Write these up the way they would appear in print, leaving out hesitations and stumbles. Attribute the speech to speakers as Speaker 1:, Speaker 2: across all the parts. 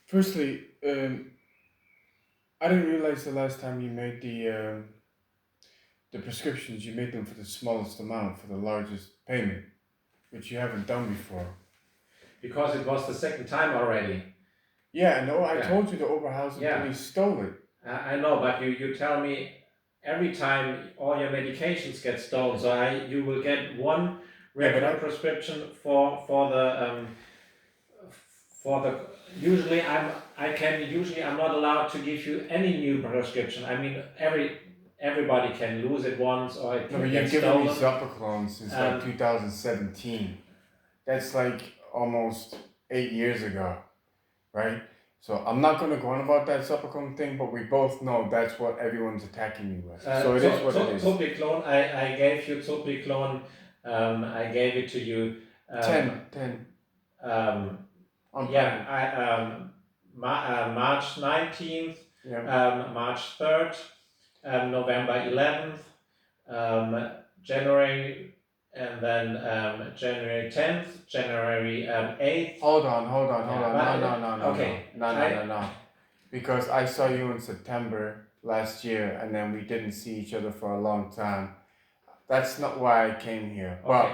Speaker 1: Firstly, I didn't realize the last time you made the prescriptions, you made them for the smallest amount, for the largest payment, which you haven't done before.
Speaker 2: Because it was the second time already.
Speaker 1: Yeah, no, I
Speaker 2: Yeah.
Speaker 1: told you the Oberhausen
Speaker 2: Yeah.
Speaker 1: police stole it.
Speaker 2: I know, but you tell me every time all your medications get stolen, so you will get one
Speaker 1: Yeah, but
Speaker 2: regular prescription for the usually I'm not allowed to give you any new prescription. I mean everybody can lose it once or it
Speaker 1: no,
Speaker 2: can
Speaker 1: but
Speaker 2: get
Speaker 1: you've given me
Speaker 2: stolen.
Speaker 1: Zopiclone since like
Speaker 2: Um,
Speaker 1: 2017. That's like almost 8 years ago, right? So I'm not gonna go on about that Zopiclone thing, but we both know that's what everyone's attacking me with. So it is what it is.
Speaker 2: Zopiclone, I gave you Zopiclone. I gave it to you.
Speaker 1: 10.
Speaker 2: Um,
Speaker 1: On
Speaker 2: yeah,
Speaker 1: payment.
Speaker 2: March 19th,
Speaker 1: Yeah.
Speaker 2: March 3rd, November 11th, January, and then January 10th, January 8th.
Speaker 1: Hold on.
Speaker 2: Yeah,
Speaker 1: No.
Speaker 2: okay.
Speaker 1: No. Because I saw you in September last year, and then we didn't see each other for a long time. That's not why I came here.
Speaker 2: Okay.
Speaker 1: But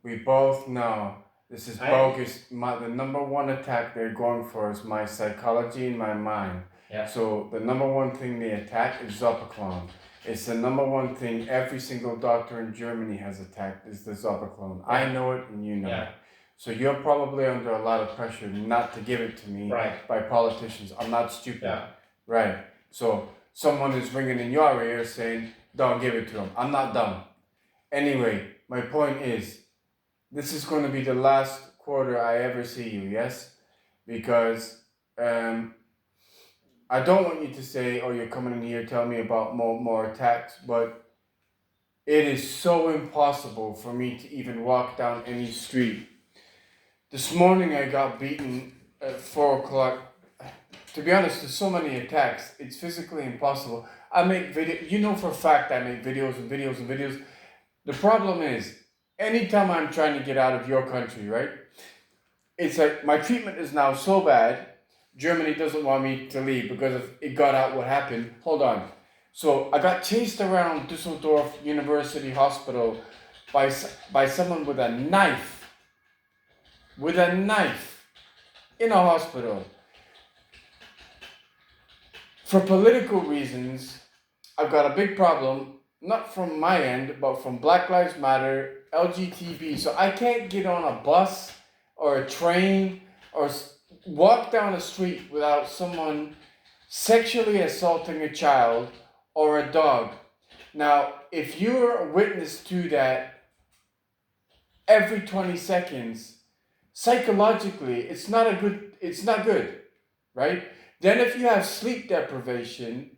Speaker 1: we both know this is bogus. The number one attack they're going for is my psychology and my mind.
Speaker 2: Yeah.
Speaker 1: So the number one thing they attack is Zopiclone. It's the number one thing every single doctor in Germany has attacked is the Zopiclone. I know it and you know it. So you're probably under a lot of pressure not to give it to me by politicians. I'm not stupid.
Speaker 2: Yeah.
Speaker 1: Right. So someone is ringing in your ear saying, don't give it to him. I'm not dumb. Anyway, my point is, this is going to be the last quarter I ever see you, yes? Because I don't want you to say, oh, you're coming in here, tell me about more attacks, but it is so impossible for me to even walk down any street. This morning I got beaten at 4 o'clock. To be honest, there's so many attacks, it's physically impossible. I make video. You know for a fact I make videos and videos and videos. The problem is, anytime I'm trying to get out of your country, right? It's like my treatment is now so bad, Germany doesn't want me to leave because if it got out what happened. Hold on. So I got chased around Düsseldorf University Hospital by someone with a knife. With a knife. In a hospital. For political reasons, I've got a big problem, not from my end, but from Black Lives Matter, LGTB. So I can't get on a bus or a train or walk down a street without someone sexually assaulting a child or a dog. Now, if you're a witness to that every 20 seconds, psychologically, it's not good, right? Then if you have sleep deprivation,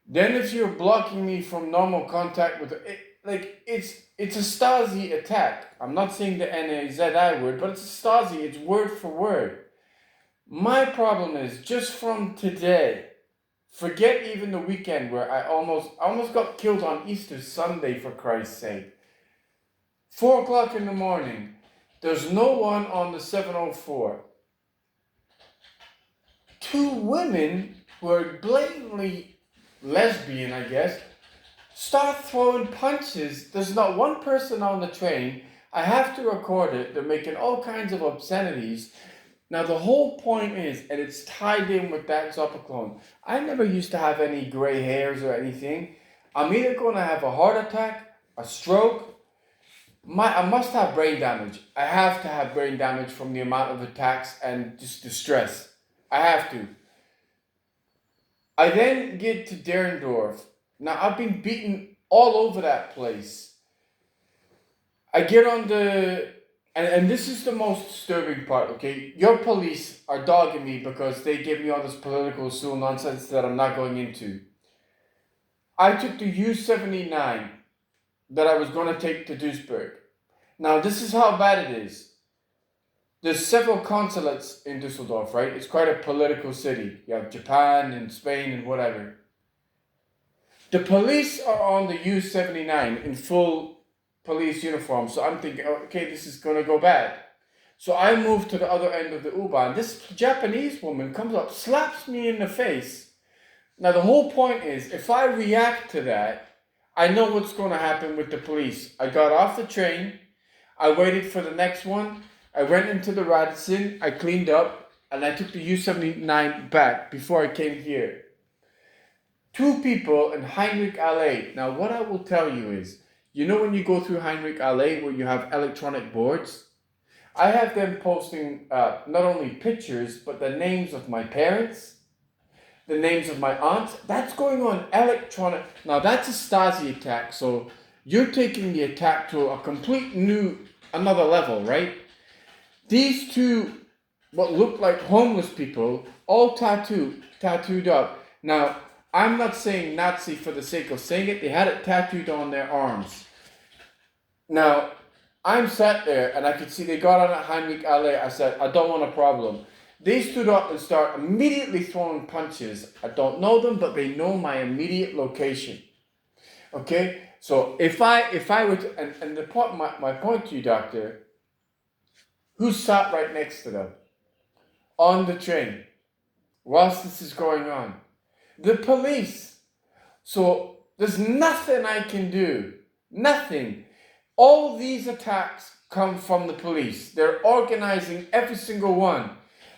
Speaker 1: then if you're blocking me from normal contact with it, like it's a Stasi attack. I'm not saying the NAZI word, but it's a Stasi. It's word for word. My problem is just from today. Forget even the weekend where I almost got killed on Easter Sunday, for Christ's sake. 4 o'clock in the morning. There's no one on the 704. Two women who are blatantly lesbian, I guess, start throwing punches. There's not one person on the train. I have to record it. They're making all kinds of obscenities. Now the whole point is, and it's tied in with that Zopiclone, I never used to have any gray hairs or anything. I'm either going to have a heart attack, a stroke. I must have brain damage. I have to have brain damage from the amount of attacks and just the stress. I have to. I then get to Derendorf. Now I've been beaten all over that place. I get on and this is the most disturbing part, okay? Your police are dogging me because they give me all this political soul nonsense that I'm not going into. I took the U-79 that I was going to take to Duisburg. Now this is how bad it is. There's several consulates in Düsseldorf, right? It's quite a political city. You have Japan and Spain and whatever. The police are on the U-79 in full police uniform, so I'm thinking, okay, this is going to go bad. So I move to the other end of the U-Bahn. This Japanese woman comes up, slaps me in the face. Now the whole point is, if I react to that, I know what's going to happen with the police. I got off the train, I waited for the next one, I went into the Radisson, I cleaned up, and I took the U79 back before I came here. 2 people in Heinrich Allee. Now what I will tell you is, you know when you go through Heinrich Allee where you have electronic boards? I have them posting not only pictures, but the names of my parents, the names of my aunts. That's going on electronic. Now that's a Stasi attack, so you're taking the attack to a complete another level, right? These 2, what look like homeless people, all tattooed up. Now, I'm not saying Nazi for the sake of saying it, they had it tattooed on their arms. Now, I'm sat there and I could see they got on at Heinrich Allee. I said, I don't want a problem. They stood up and start immediately throwing punches. I don't know them, but they know my immediate location. Okay? So if I were to, and the point, my point to you, doctor, who sat right next to them on the train whilst this is going on? The police. So there's nothing I can do. Nothing. All these attacks come from the police. They're organizing every single one.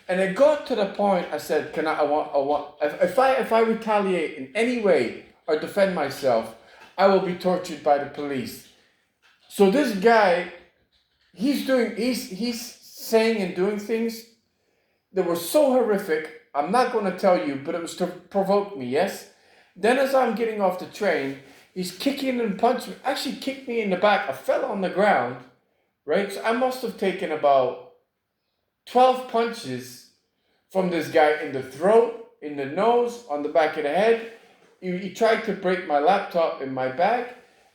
Speaker 1: And it got to the point I said, if I retaliate in any way or defend myself, I will be tortured by the police. So this guy, he's saying and doing things that were so horrific. I'm not going to tell you, but it was to provoke me, yes? Then as I'm getting off the train, he's kicking and punching, actually kicked me in the back. I fell on the ground, right? So I must have taken about 12 punches from this guy in the throat, in the nose, on the back of the head. He tried to break my laptop in my bag,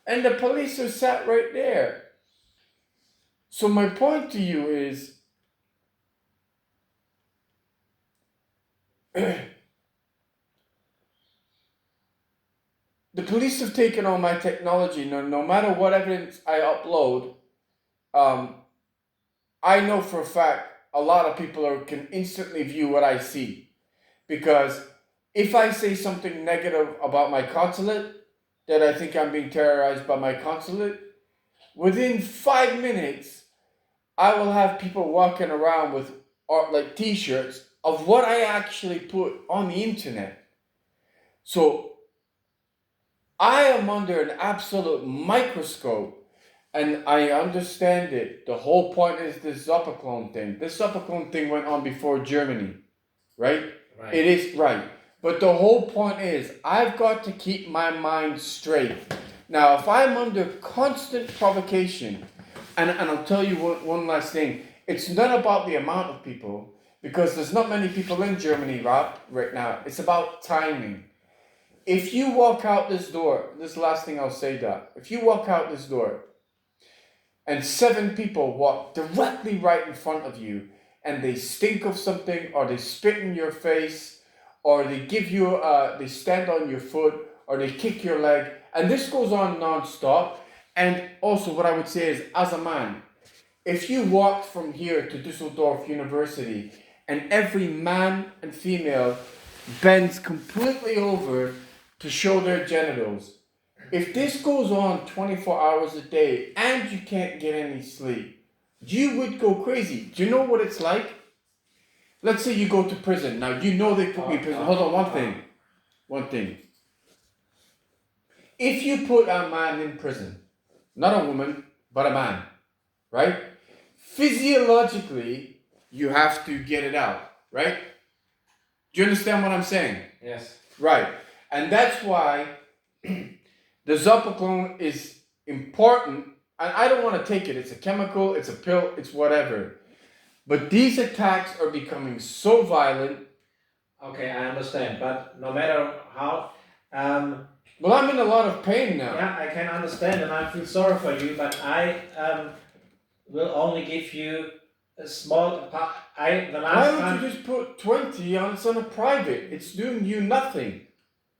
Speaker 1: and the police are sat right there. So my point to you is, the police have taken all my technology. No matter what evidence I upload, I know for a fact a lot of people can instantly view what I see. Because if I say something negative about my consulate, that I think I'm being terrorized by my consulate, within 5 minutes, I will have people walking around with like t-shirts of what I actually put on the internet. So I am under an absolute microscope, and I understand it. The whole point is this Zuppelklon thing. This Zuppelklon thing went on before Germany, right?
Speaker 2: Right.
Speaker 1: It is right. But the whole point is I've got to keep my mind straight. Now, if I'm under constant provocation, and I'll tell you one last thing. It's not about the amount of people, because there's not many people in Germany right now. It's about timing. If you walk out this door, this is the last thing I'll say, Doc. If you walk out this door and 7 people walk directly right in front of you and they stink of something, or they spit in your face, or they give you, they stand on your foot, or they kick your leg, and this goes on non-stop. And also what I would say is, as a man, if you walked from here to Düsseldorf University and every man and female bends completely over to show their genitals, if this goes on 24 hours a day and you can't get any sleep, you would go crazy. Do you know what it's like? Let's say you go to prison. Now, you know they put me in prison. Hold on, one thing. If you put a man in prison, not a woman, but a man, right? Physiologically, you have to get it out, right? Do you understand what I'm saying?
Speaker 2: Yes.
Speaker 1: Right. And that's why the Zuppelklon is important. And I don't want to take it. It's a chemical, it's a pill, it's whatever. But these attacks are becoming so violent.
Speaker 2: Okay, I understand. But no matter how...
Speaker 1: well, I'm in a lot of pain now.
Speaker 2: Yeah, I can understand, and I feel sorry for you, but I will only give you a small part.
Speaker 1: Why don't you just put 20 on a private? It's doing you nothing.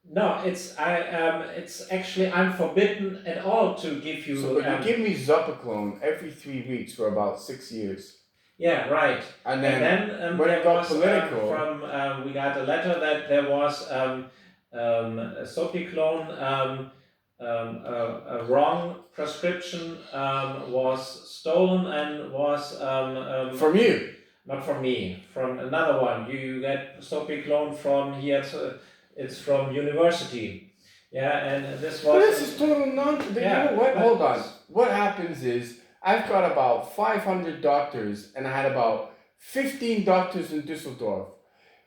Speaker 2: No, it's actually I'm forbidden at all to give you.
Speaker 1: So you give me Zuppelklon every 3 weeks for about 6 years.
Speaker 2: Yeah, right.
Speaker 1: And
Speaker 2: And
Speaker 1: then
Speaker 2: then
Speaker 1: when
Speaker 2: there
Speaker 1: it got
Speaker 2: was
Speaker 1: political,
Speaker 2: we got a letter that there was a Sopiclone, a wrong prescription was stolen and was
Speaker 1: from you.
Speaker 2: not from me, from another one. You get Sopiclone from here. It's from university. Yeah, and this was.
Speaker 1: But this is total nonsense.
Speaker 2: Yeah,
Speaker 1: You know what?
Speaker 2: but-
Speaker 1: Hold on. What happens is I've got about 500 doctors, and I had about 15 doctors in Düsseldorf.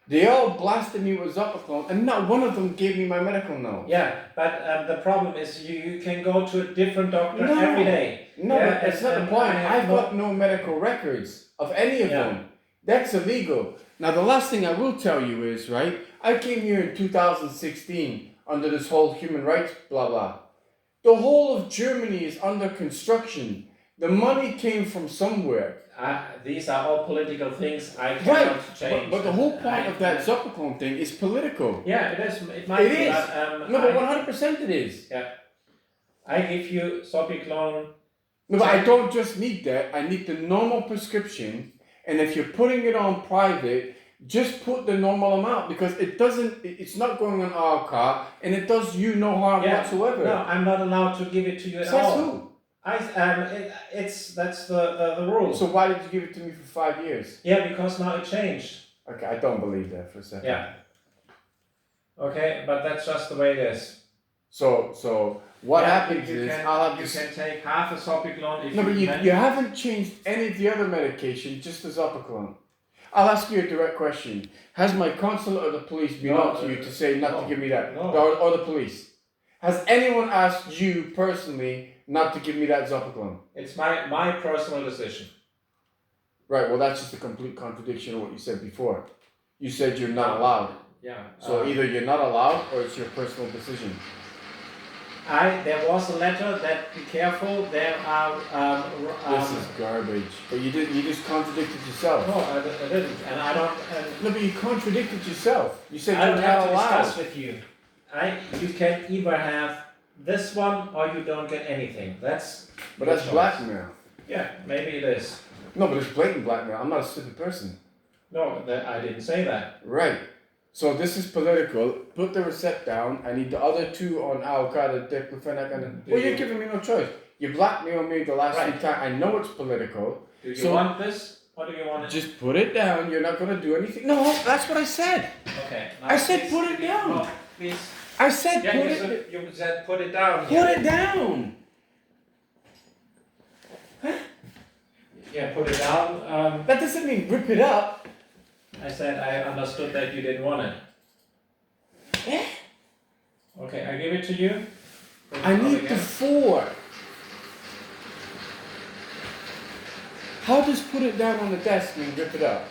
Speaker 1: They all blasted me with Zopiclone, and not one of them gave me my medical note.
Speaker 2: Yeah, but the problem is you can go to a different doctor
Speaker 1: No.
Speaker 2: every day.
Speaker 1: No,
Speaker 2: Yeah,
Speaker 1: but that's not the
Speaker 2: and
Speaker 1: point.
Speaker 2: I have
Speaker 1: I've got no medical records of any of
Speaker 2: Yeah.
Speaker 1: them. That's illegal. Now, the last thing I will tell you is, right, I came here in 2016 under this whole human rights blah blah. The whole of Germany is under construction. The money came from somewhere.
Speaker 2: These are all political things I cannot
Speaker 1: Right,
Speaker 2: change.
Speaker 1: but the whole point of that Zopiclone thing is political.
Speaker 2: Yeah, it is. It might
Speaker 1: It
Speaker 2: be.
Speaker 1: is.
Speaker 2: But,
Speaker 1: No, but 100% it is.
Speaker 2: I give you Sopiclone.
Speaker 1: No, but I don't just need that. I need the normal prescription. And if you're putting it on private, just put the normal amount because it's not going on our car and it does you no harm whatsoever.
Speaker 2: No, I'm not allowed to give it to you at
Speaker 1: Says
Speaker 2: all.
Speaker 1: who?
Speaker 2: That's the rule.
Speaker 1: So why did you give it to me for 5 years?
Speaker 2: Yeah, because now it changed.
Speaker 1: Okay, I don't believe that for a second.
Speaker 2: Yeah. Okay, but that's just the way it is.
Speaker 1: So what happens
Speaker 2: you
Speaker 1: is
Speaker 2: can,
Speaker 1: I'll have
Speaker 2: you
Speaker 1: this.
Speaker 2: can take half a Sopiclone if
Speaker 1: No, but
Speaker 2: you
Speaker 1: you haven't changed any of the other medication, just the Zopiclone. I'll ask you a direct question. Has my consulate or the police been
Speaker 2: No,
Speaker 1: out to you to say not to give me that?
Speaker 2: no.
Speaker 1: Or the police? Has anyone asked you personally not to give me that Zopiclone?
Speaker 2: It's my personal decision.
Speaker 1: Right, well that's just a complete contradiction of what you said before. You said you're not allowed.
Speaker 2: Yeah.
Speaker 1: So either you're not allowed or it's your personal decision.
Speaker 2: There was a letter that be careful. There are.
Speaker 1: This is garbage. But you just contradicted yourself.
Speaker 2: No, I didn't, and I don't.
Speaker 1: No, but you contradicted yourself. You said
Speaker 2: I
Speaker 1: you're
Speaker 2: don't have
Speaker 1: not
Speaker 2: to
Speaker 1: allowed.
Speaker 2: discuss with you. You can either have this one or you don't get anything. That's.
Speaker 1: But
Speaker 2: your
Speaker 1: that's
Speaker 2: choice.
Speaker 1: blackmail.
Speaker 2: Yeah, maybe it is.
Speaker 1: No, but it's blatant blackmail. I'm not a stupid person.
Speaker 2: No, I didn't say that.
Speaker 1: Right. So this is political. Put the receipt down. I need the other two on Al-Qaeda, diclofenac, and... Well, you're giving me no choice. You blackmailed me the last few times. I know it's political.
Speaker 2: Do you want this or do you want it?
Speaker 1: Just put it down. You're not going to do anything. No, that's what I said.
Speaker 2: Okay.
Speaker 1: I said put it down.
Speaker 2: No, please.
Speaker 1: I said
Speaker 2: Yeah,
Speaker 1: put
Speaker 2: you said put it down.
Speaker 1: Put it down.
Speaker 2: Yeah, put it down.
Speaker 1: That doesn't mean rip it up.
Speaker 2: I said I understood that you didn't want it.
Speaker 1: Eh?
Speaker 2: Okay, I give it to you.
Speaker 1: I need the 4. How does put it down on the desk mean rip it up?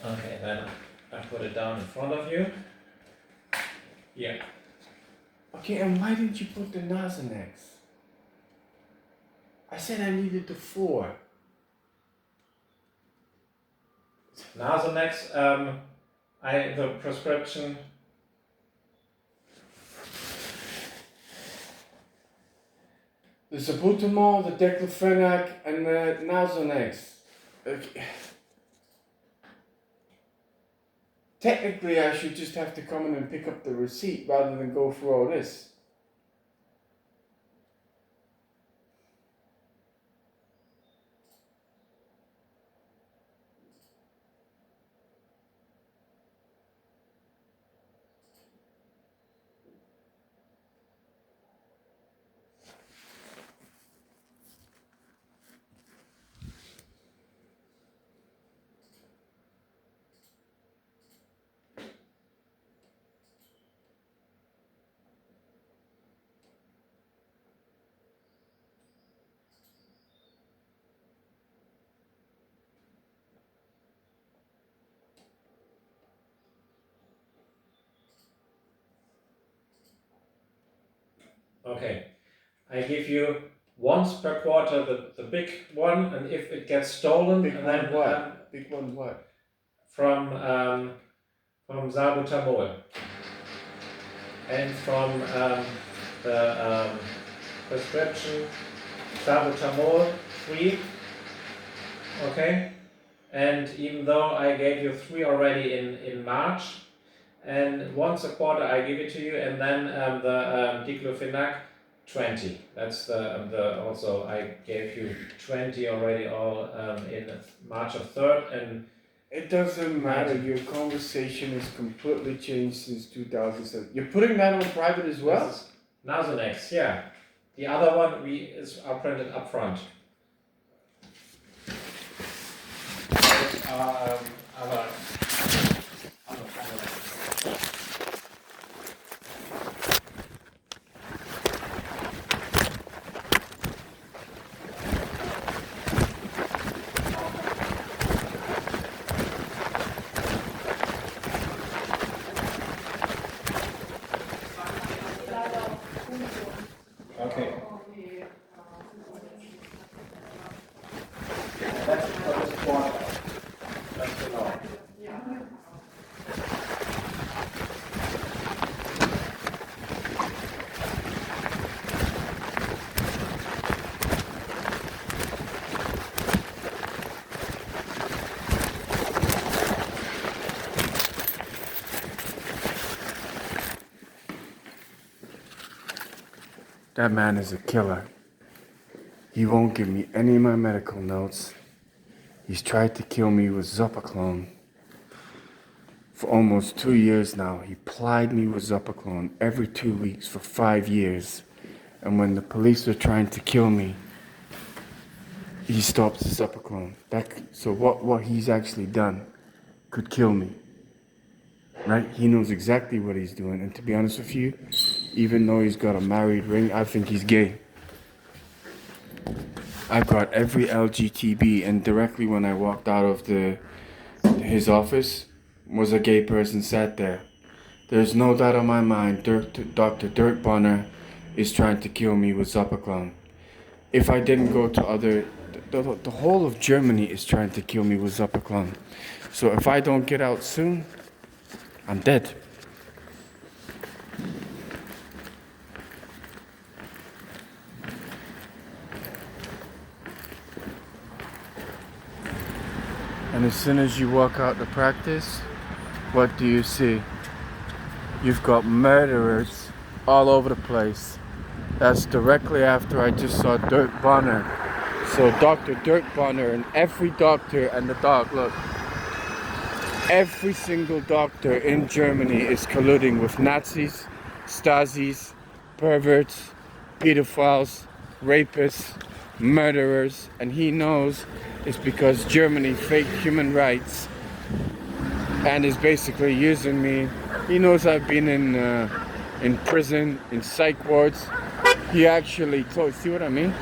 Speaker 2: Okay, then I put it down in front of you. Yeah.
Speaker 1: Okay, and why didn't you put the Nasonex? I said I needed the 4.
Speaker 2: Nasonex, the prescription.
Speaker 1: The Salbutamol, the diclofenac, and the Nasonex. Okay. Technically, I should just have to come in and pick up the receipt rather than go through all this.
Speaker 2: Okay. I give you once per quarter the big one, and if it gets stolen,
Speaker 1: Big
Speaker 2: and
Speaker 1: one
Speaker 2: then
Speaker 1: what? Big one what?
Speaker 2: from salbutamol and from the prescription salbutamol 3 okay? And even though I gave you 3 already in March, and once a quarter I give it to you, and then the diclofenac 20. That's the also I gave you 20 already all in March of 3rd, and
Speaker 1: It doesn't matter. Your conversation has completely changed since 2007. You're putting that on private as well?
Speaker 2: this is Nasonex, yeah. The other one are printed up front. Those are other formulations. Okay. That's for this quarter. That's the law.
Speaker 1: That man is a killer. He won't give me any of my medical notes. He's tried to kill me with Zopiclone for almost 2 years now. He plied me with Zopiclone every 2 weeks for 5 years. And when the police were trying to kill me, he stopped the Zopiclone. So what he's actually done could kill me. Right? He knows exactly what he's doing. And to be honest with you, even though he's got a married ring, I think he's gay. I've got every LGTB, and directly when I walked out of his office was a gay person sat there. There's no doubt in my mind, Dr. Dirk Bonner is trying to kill me with Zopiclone. If I didn't go to the whole of Germany is trying to kill me with Zopiclone. So if I don't get out soon, I'm dead. And as soon as you walk out to practice, what do you see? You've got murderers all over the place. That's directly after I just saw Dirk Bonner. So Dr. Dirk Bonner and every doctor and the dog, look. Every single doctor in Germany is colluding with Nazis, Stasis, perverts, pedophiles, rapists, murderers, and he knows it's because Germany faked human rights and is basically using me. He knows I've been in prison, in psych wards. He actually told, see what I mean?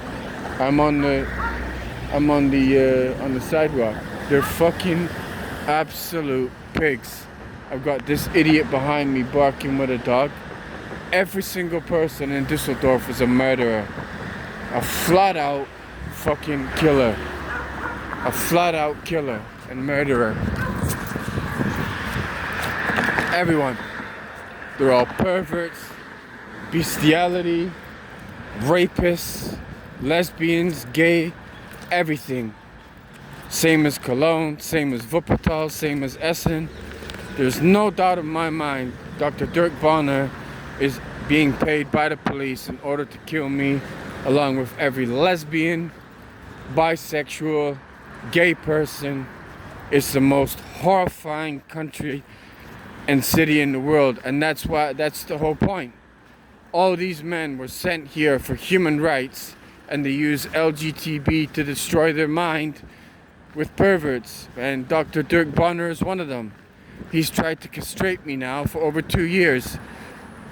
Speaker 1: I'm on the sidewalk. They're fucking absolute pigs. I've got this idiot behind me barking with a dog. Every single person in Düsseldorf is a murderer. A flat out fucking killer. A flat out killer and murderer. Everyone. They're all perverts, bestiality, rapists, lesbians, gay, everything. Same as Cologne, same as Wuppertal, same as Essen. There's no doubt in my mind Dr. Dirk Bonner is being paid by the police in order to kill me, along with every lesbian, bisexual, gay person. It's the most horrifying country and city in the world, and that's the whole point. All these men were sent here for human rights, and they use LGTB to destroy their mind with perverts, and Dr. Dirk Bonner is one of them. He's tried to castrate me now for over 2 years.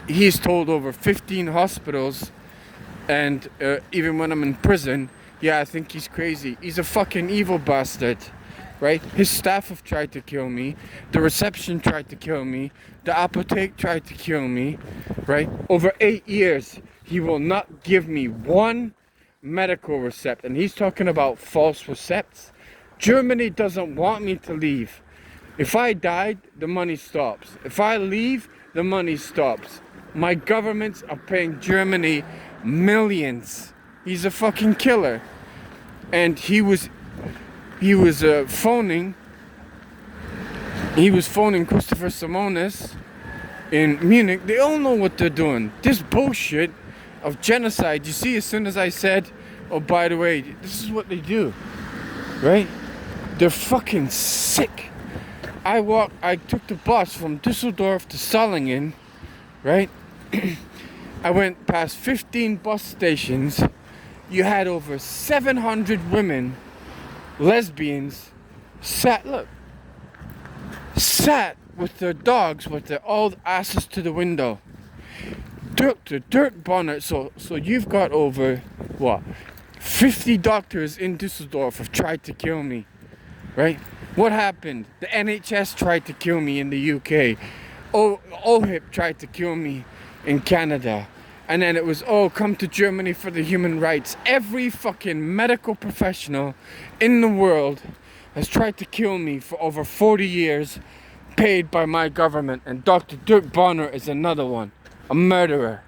Speaker 1: He's told over 15 hospitals, and even when I'm in prison, yeah, I think he's crazy. He's a fucking evil bastard, right? His staff have tried to kill me. The reception tried to kill me. The apotheke tried to kill me, right? Over 8 years, he will not give me one medical receipt, and he's talking about false receipts. Germany doesn't want me to leave. If I died, the money stops. If I leave, the money stops. My governments are paying Germany millions. He's a fucking killer. And he he was phoning Christopher Simonis in Munich. They all know what they're doing. This bullshit of genocide. You see, as soon as I said, oh, by the way, this is what they do, right? They're fucking sick. I took the bus from Düsseldorf to Solingen, right? I went past 15 bus stations. You had over 700 women, lesbians, sat with their dogs with their old asses to the window. Dirk Bonner, so you've got over, what, 50 doctors in Düsseldorf have tried to kill me, right? What happened? The NHS tried to kill me in the UK. OHIP tried to kill me in Canada. And then it was, come to Germany for the human rights. Every fucking medical professional in the world has tried to kill me for over 40 years, paid by my government. And Dr. Dirk Bonner is another one. A murderer.